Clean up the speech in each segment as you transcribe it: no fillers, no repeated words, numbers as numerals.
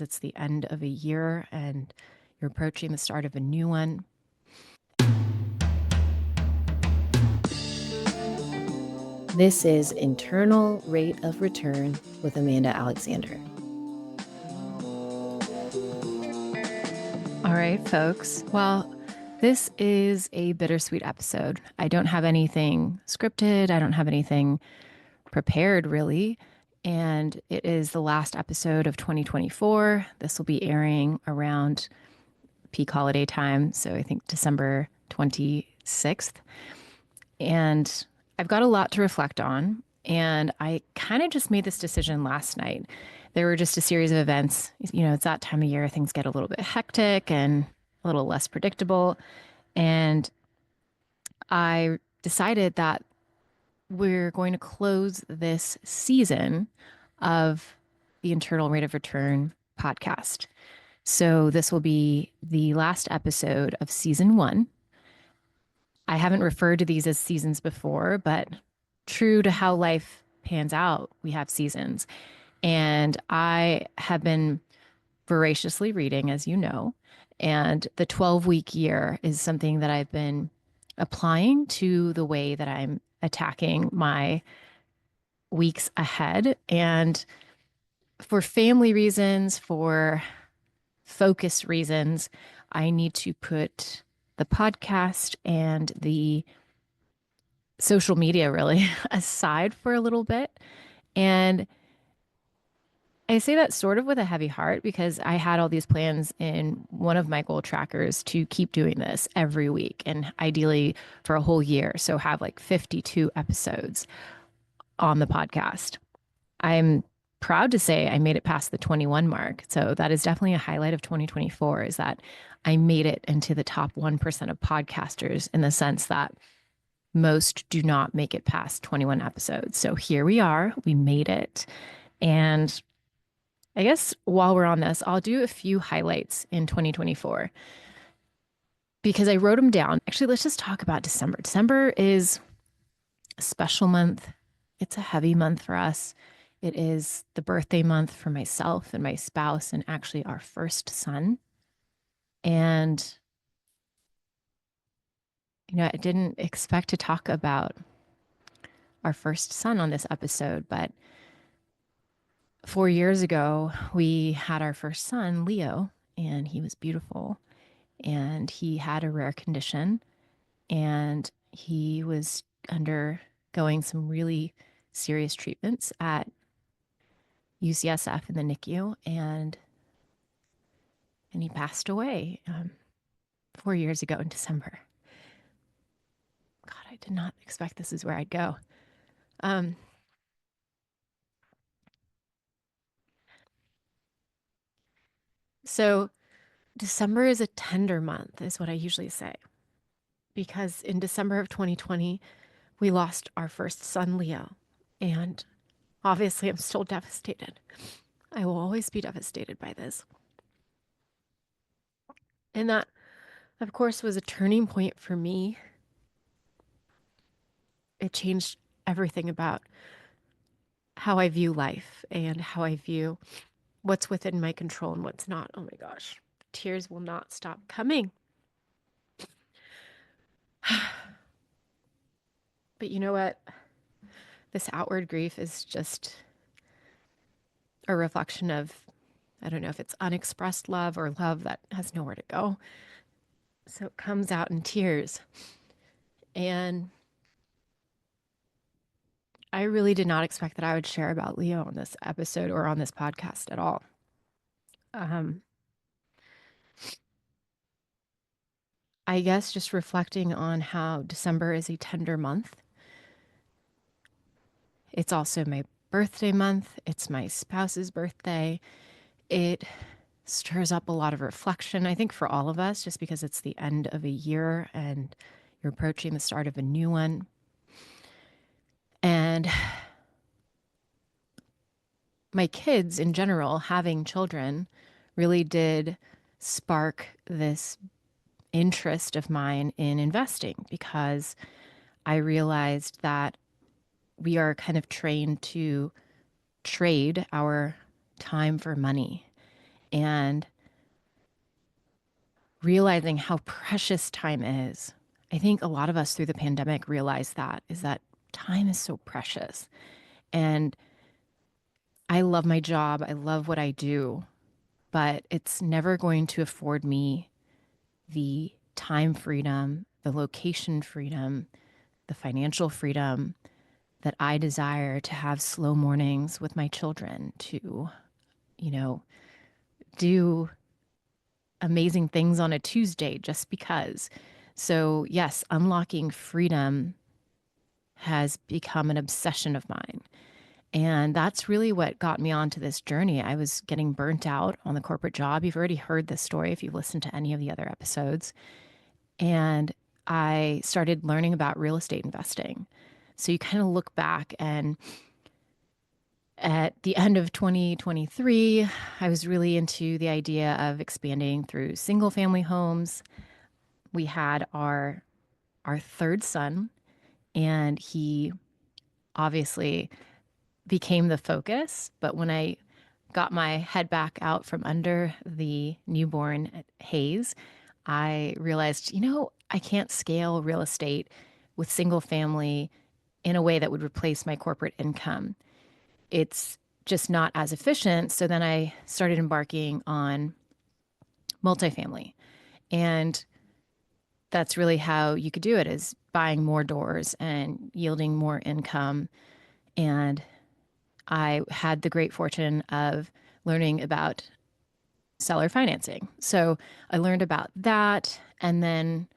It's the end of a year and you're approaching the start of a new one. This is Internal Rate of Return with Amanda Alexander. All right, folks. Well, this is a bittersweet episode. I don't have anything scripted. I don't have anything prepared, really. And it is the last episode of 2024. This will be airing around peak holiday time. So I think December 26th. And I've got a lot to reflect on. And I kind of just made this decision last night. There were just a series of events. You know, it's that time of year, things get a little bit hectic and a little less predictable. And I decided that we're going to close this season of the Internal Rate of Return podcast. So this will be the last episode of season 1. I haven't referred to these as seasons before, but true to how life pans out, we have seasons. And I have been voraciously reading, as you know, and the 12-week year is something that I've been applying to the way that I'm attacking my weeks ahead. And for family reasons, for focus reasons, I need to put the podcast and the social media really aside for a little bit. And I say that sort of with a heavy heart because I had all these plans in one of my goal trackers to keep doing this every week and ideally for a whole year. So have like 52 episodes on the podcast. I'm proud to say I made it past the 21 mark. So that is definitely a highlight of 2024 is that I made it into the top 1% of podcasters in the sense that most do not make it past 21 episodes. So here we are, we made it. And I guess while we're on this, I'll do a few highlights in 2024 because I wrote them down. Actually, let's just talk about December. December is a special month. It's a heavy month for us. It is the birthday month for myself and my spouse and actually our first son. And, you know, I didn't expect to talk about our first son on this episode, but 4 years ago, we had our first son, Leo, and he was beautiful. And he had a rare condition, and he was undergoing some really serious treatments at UCSF in the NICU, and he passed away 4 years ago in December. God, I did not expect this is where I'd go. So December is a tender month, is what I usually say, because in December of 2020, we lost our first son, Leo, and obviously I'm still devastated. I will always be devastated by this. And that, of course, was a turning point for me. It changed everything about how I view life and how I view what's within my control and what's not. Oh my gosh, tears will not stop coming. But you know what? This outward grief is just a reflection of, I don't know if it's unexpressed love or love that has nowhere to go. So it comes out in tears. And I really did not expect that I would share about Leo on this episode or on this podcast at all. I guess just reflecting on how December is a tender month. It's also my birthday month. It's my spouse's birthday. It stirs up a lot of reflection, I think, for all of us, just because it's the end of a year and you're approaching the start of a new one. And my kids in general, having children, really did spark this interest of mine in investing because I realized that we are kind of trained to trade our time for money. and realizing how precious time is. I think a lot of us through the pandemic realized that is that time is so precious. And I love my job. I love what I do, but it's never going to afford me the time freedom, the location freedom, the financial freedom that I desire to have slow mornings with my children, to, you know, do amazing things on a Tuesday just because. So, yes, unlocking freedom has become an obsession of mine. And that's really what got me onto this journey. I was getting burnt out on the corporate job. You've already heard this story if you've listened to any of the other episodes. And I started learning about real estate investing. So you kind of look back, and at the end of 2023, I was really into the idea of expanding through single family homes. We had our third son, and he obviously became the focus. But when I got my head back out from under the newborn haze, I realized, I can't scale real estate with single family in a way that would replace my corporate income. It's just not as efficient. So then I started embarking on multifamily. And that's really how you could do it, is buying more doors and yielding more income. And I had the great fortune of learning about seller financing. So I learned about that and then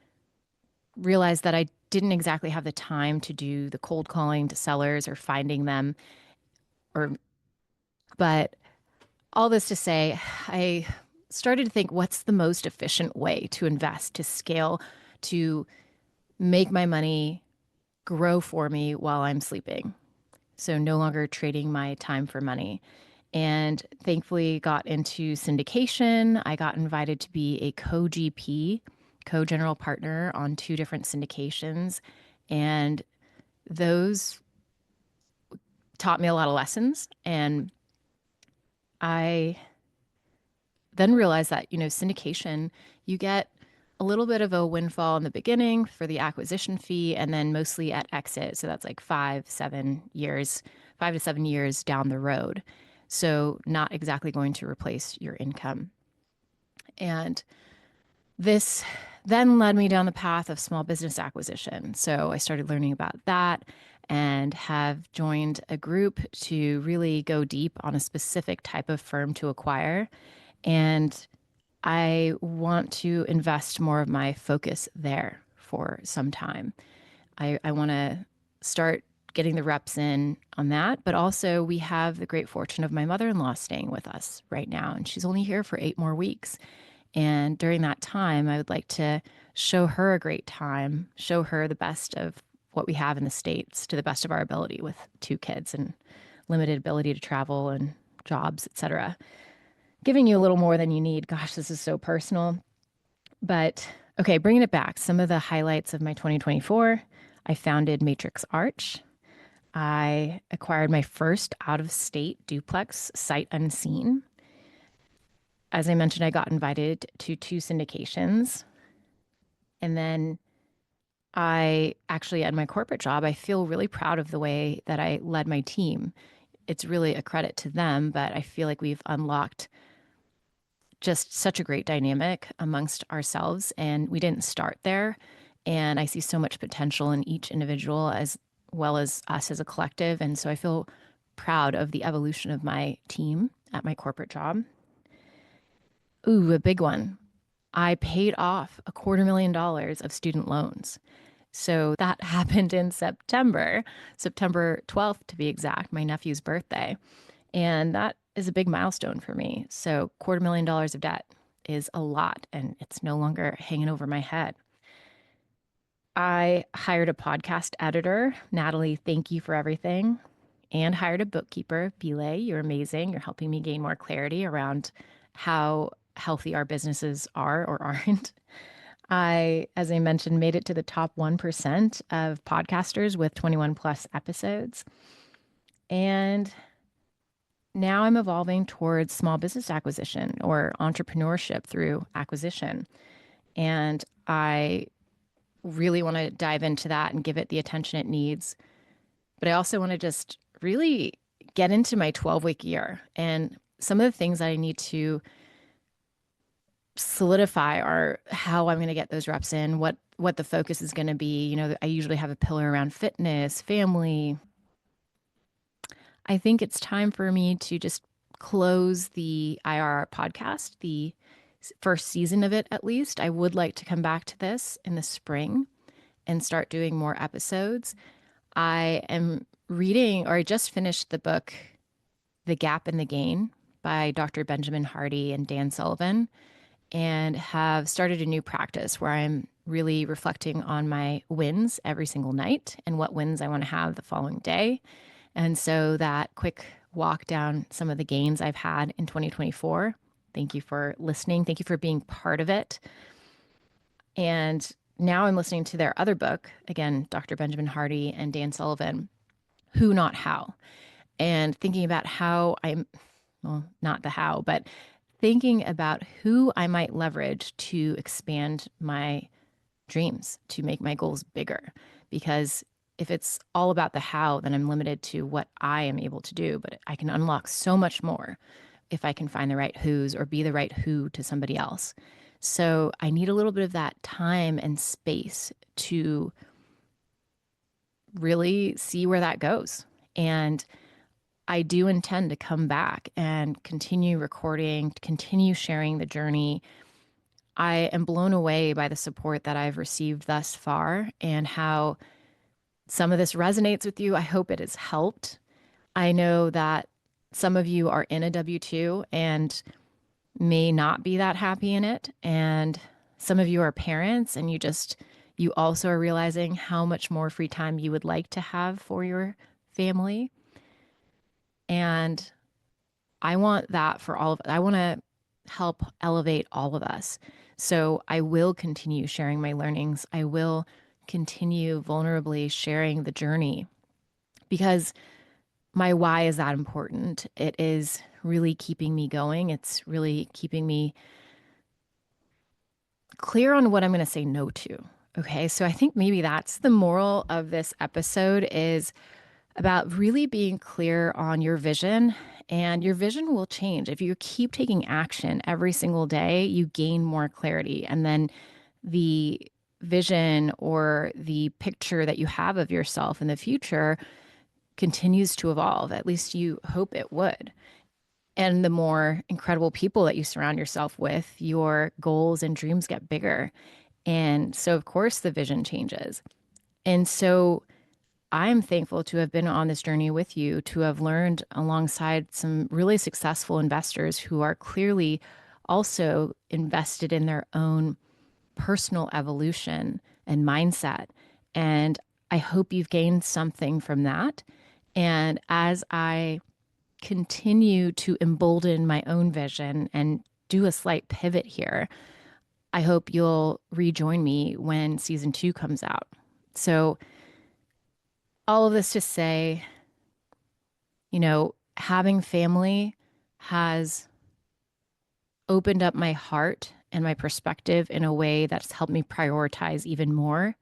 realized that I didn't exactly have the time to do the cold calling to sellers or finding them, or but all this to say, I started to think, what's the most efficient way to invest, to scale, to make my money grow for me while I'm sleeping. So no longer trading my time for money. And thankfully got into syndication. I got invited to be a co-GP, co-general partner on two different syndications. And those taught me a lot of lessons. And I then realized that, syndication, you get a little bit of a windfall in the beginning for the acquisition fee and then mostly at exit. So that's like 5 to 7 years down the road. So not exactly going to replace your income. And this then led me down the path of small business acquisition. So I started learning about that and have joined a group to really go deep on a specific type of firm to acquire. And I want to invest more of my focus there for some time. I want to start getting the reps in on that. But also, we have the great fortune of my mother in law staying with us right now, and she's only here for 8 more weeks. And during that time, I would like to show her a great time, show her the best of what we have in the States to the best of our ability with two kids and limited ability to travel and jobs, etc. Giving you a little more than you need. Gosh, this is so personal. But okay, bringing it back, some of the highlights of my 2024. I founded Matrix Arch. I acquired my first out of state duplex sight unseen. As I mentioned, I got invited to two syndications. And then I actually, at my corporate job, I feel really proud of the way that I led my team. It's really a credit to them, but I feel like we've unlocked just such a great dynamic amongst ourselves. And we didn't start there. And I see so much potential in each individual as well as us as a collective. And so I feel proud of the evolution of my team at my corporate job. Ooh, a big one. I paid off $250,000 of student loans. So that happened in September, September 12th to be exact, my nephew's birthday. And that is a big milestone for me. So $250,000 of debt is a lot, and it's no longer hanging over my head. I hired a podcast editor. Natalie, thank you for everything. And hired a bookkeeper. Belay, you're amazing. You're helping me gain more clarity around how healthy our businesses are or aren't. I, as I mentioned, made it to the top 1% of podcasters with 21 plus episodes. And now I'm evolving towards small business acquisition or entrepreneurship through acquisition. And I really want to dive into that and give it the attention it needs. But I also want to just really get into my 12-week year. And some of the things that I need to solidify are how I'm going to get those reps in, what the focus is going to be. I usually have a pillar around fitness, family. I think it's time for me to just close the IRR podcast, the first season of it at least. I would like to come back to this in the spring and start doing more episodes. I am reading, or I just finished the book, The Gap and the Gain by Dr. Benjamin Hardy and Dan Sullivan, and have started a new practice where I'm really reflecting on my wins every single night and what wins I want to have the following day. And so that quick walk down some of the gains I've had in 2024. Thank you for listening. Thank you for being part of it. And now I'm listening to their other book, again, Dr. Benjamin Hardy and Dan Sullivan, Who Not How, and thinking about how well, not the how, but thinking about who I might leverage to expand my dreams, to make my goals bigger. Because if it's all about the how, then I'm limited to what I am able to do, but I can unlock so much more if I can find the right who's or be the right who to somebody else. So I need a little bit of that time and space to really see where that goes. And I do intend to come back and continue recording, continue sharing the journey. I am blown away by the support that I've received thus far and how some of this resonates with you. I hope it has helped. I know that some of you are in a W 2 and may not be that happy in it. And some of you are parents and you also are realizing how much more free time you would like to have for your family. And I want that for all of us. I want to help elevate all of us. So I will continue sharing my learnings. I will continue vulnerably sharing the journey because my why is that important. It is really keeping me going. It's really keeping me clear on what I'm going to say no to. Okay. So I think maybe that's the moral of this episode is about really being clear on your vision, and your vision will change. If you keep taking action every single day, you gain more clarity. And then the vision or the picture that you have of yourself in the future continues to evolve. At least you hope it would. And the more incredible people that you surround yourself with, your goals and dreams get bigger. And so, of course, the vision changes. And so, I'm thankful to have been on this journey with you, to have learned alongside some really successful investors who are clearly also invested in their own personal evolution and mindset. And I hope you've gained something from that. And as I continue to embolden my own vision and do a slight pivot here, I hope you'll rejoin me when season 2 comes out. So, all of this to say, having family has opened up my heart and my perspective in a way that's helped me prioritize even more.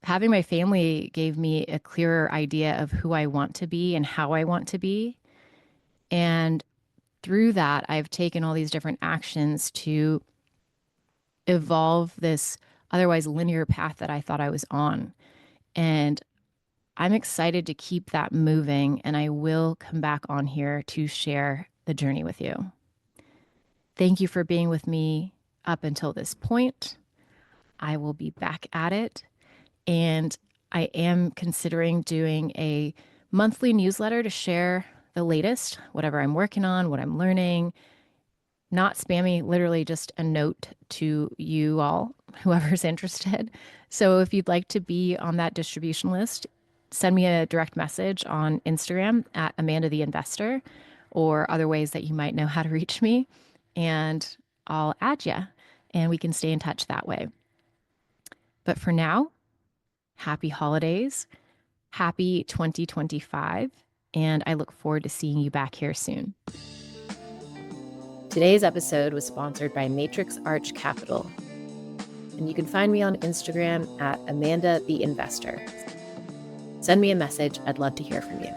Having my family gave me a clearer idea of who I want to be and how I want to be. And through that, I've taken all these different actions to evolve this otherwise linear path that I thought I was on. And I'm excited to keep that moving, and I will come back on here to share the journey with you. Thank you for being with me up until this point. I will be back at it, and I am considering doing a monthly newsletter to share the latest, whatever I'm working on, what I'm learning. Not spammy, literally just a note to you all, whoever's interested. So if you'd like to be on that distribution list, send me a direct message on Instagram at Amanda the Investor, or other ways that you might know how to reach me, and I'll add you and we can stay in touch that way. But for now, happy holidays, happy 2025, and I look forward to seeing you back here soon. Today's episode was sponsored by Matrix Arch Capital, and you can find me on Instagram at Amanda the Investor. Send me a message. I'd love to hear from you.